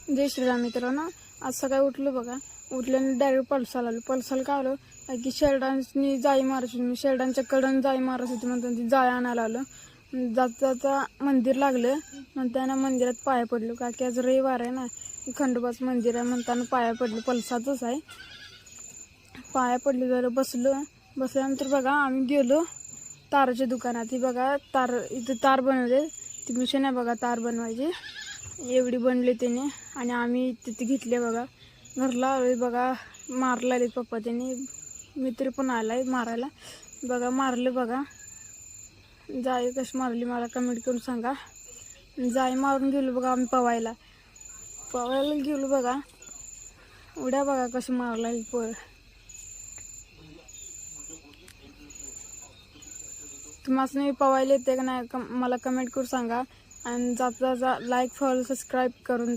जय श्रीराम मित्रांनो, आज सकाळी उठलो बघा. उठल्याने डायरेक्ट पलसाला आलो. पलसाला का आलो की शेरडांनी जाळी मारत होती. मी शेरडांच्या कडन जाळी मारत होती म्हणून ती जाळी आणायला आलो. जाता मंदिर लागलं म्हणताना मंदिरात पाया पडलो. का की आज रविवार आहे ना, खंडोबाचं मंदिर आहे म्हणताना पाया पडलो. पलसाचंच आहे. पाया पडलो जरा बसल्यानंतर बघा आम्ही गेलो ताराच्या दुकानात. ही बघा तार, इथं तार बनवले. ती मिशन आहे बघा तार बनवायची. एवढी बनली त्याने आणि आम्ही तिथे घेतले बघा. घरला आलोय बघा. मारला पप्पा त्याने. मित्र पण आलाय मारायला बघा. मारले बघा. जाई कशी मारली मला कमेंट करून सांगा. जाई मारून गेलो बघा आम्ही पवायला गेलो बघा. उड्या बघा कशी मारला पोर. तुम्हाला पवायला येते का नाही मला कमेंट करून सांगा. आणि जाता लाईक फॉलो सबस्क्राईब करून